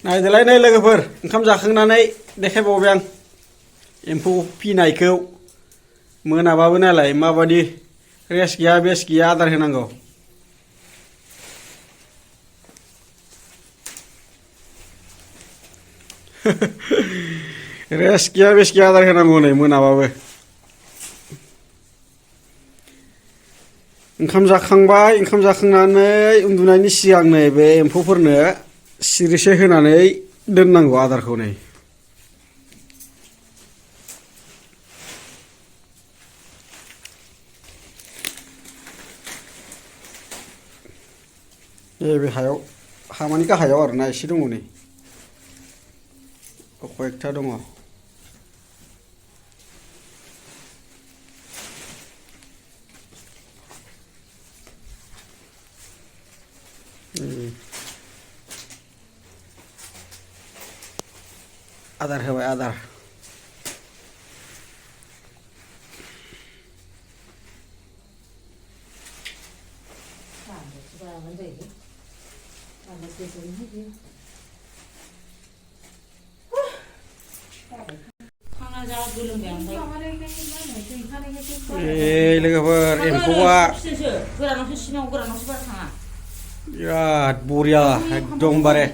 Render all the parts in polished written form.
नायदोलाय नै लोगोफोर ओंखाम जाखांनानै देखायबावबाय आं एम्फौ फिनायखौ मोनाबाबो नालाय माबादि रेस्ट गैया बेस्ट गैया आदार होनांगौ रेस्ट गैया बेस्ट गैया आदार होनांगौ नै मोनाबाबो ओंखाम जाखांबाय ओंखाम जाखांनानै उन्दुनायनि सिगां नै बे एम्फौफोरनो सिरिसे होनानै दोननांगौ आदारखौ नै बे हायाव हामानि गाहायाव आरोना एसे दङ नै कयेकथा दङ आदार होबाय आदार लोगोफोर एम्फौआ बिराद बरिया एकदमबारे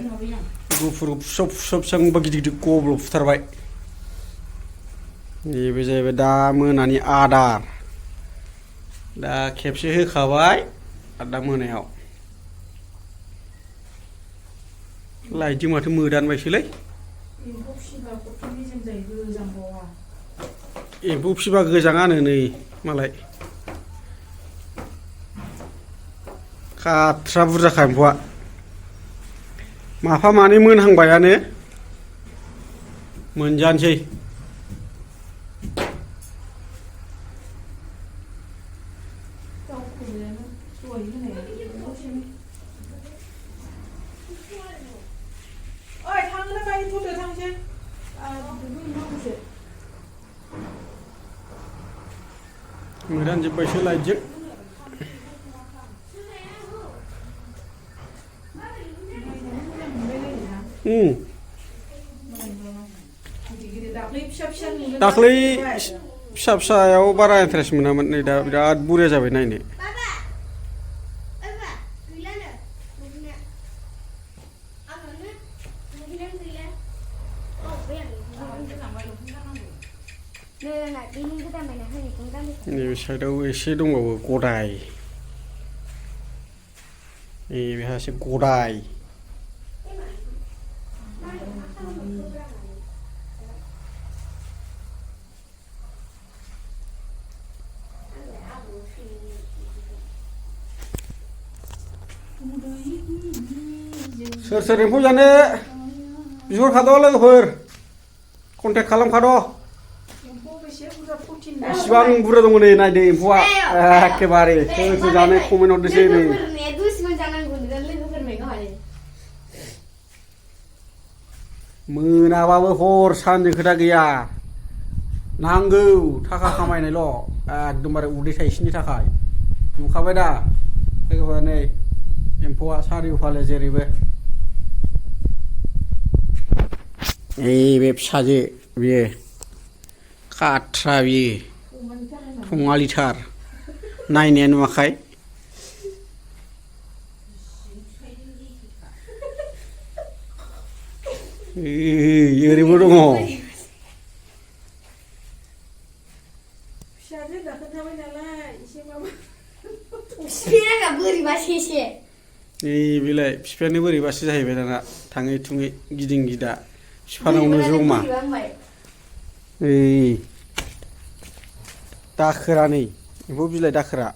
गुफुर फुसब फुसब बेसेबांबा गिदिर गिदिर गब्ल' फुथारबाय नैबे जाहैबाय दा मोनानि आदार दा खेबसे होखाबाय आरो दा मोनायाव लाइटजों माथो मोदानबायसोलै एम्फौ फिसिबा गोजाङानो नै मालाय खाथ्रा बुरजाखा एम्फौआ माफा मानै मोनहांबायानो मोनजानोसै मोदानजोब्बायसो लाइटजों दाख्लै फिसा फिसायाव बारा इन्टारेस्ट मोनामोन नै दा बिराद बरिया जाबाय नायनो नैबे साइडआव एसे दंबावो गदाय बेहासो गदाय सोर सोर एम्फौ जानो बिहरखाद' लोगोफोर कन्टेक्ट खालामखाद' बेसेबां बुरजा दङ नै नायदो एम्फौआ एखेबारे सोर सोर जानो कमेन्ट हरदोसै नै मोनाबाबो हर सानजों खोथा गैया नांगौ थाखा खामायनायल' एकदमबारे उदै थाइसेनि थाखाय नुखाबाय दा लोगोफोर नै एम्फौआ सारिय'फाले जेरैबो बे फिसाजो बियो खाथ्रा बियो थङालिथार नायनाया नुवाखै ओरैबो दङ बेलाय बिफायानो बोरैबासो जाहैबाय दाना थाङै थुङै गिदिं गिदा बिफानावनो जमा दाखोरा नै एम्फौ बिलाइ दाखोरा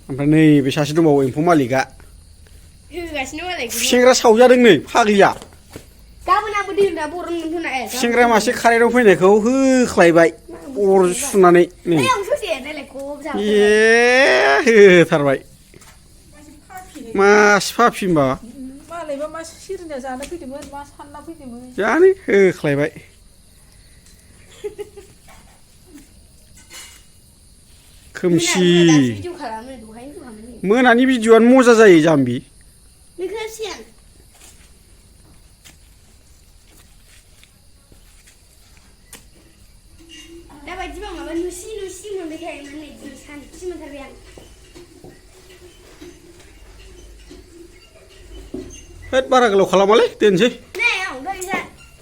ओमफ्राय नैबे सासे दंबावो एम्फौ मालिकआ खुसेंग्रा सावजादों नै फाग्लिया खुसेंग्रा मासे कारेन्टआव फैनायखौ होख्लायबाय अर सुनानै नै होथारबाय मासे फाफिनबा जानो होख्लायबाय खोमसि मोनानि भिडिअ'आनो मजा जायो जाम्बि इसे मोनबाय थायोमोन नै दिनै सानसे मोनथारबाय आं होद बारा गोलाव खालामालै दोनसै नै आं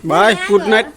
बाय गुड नाइट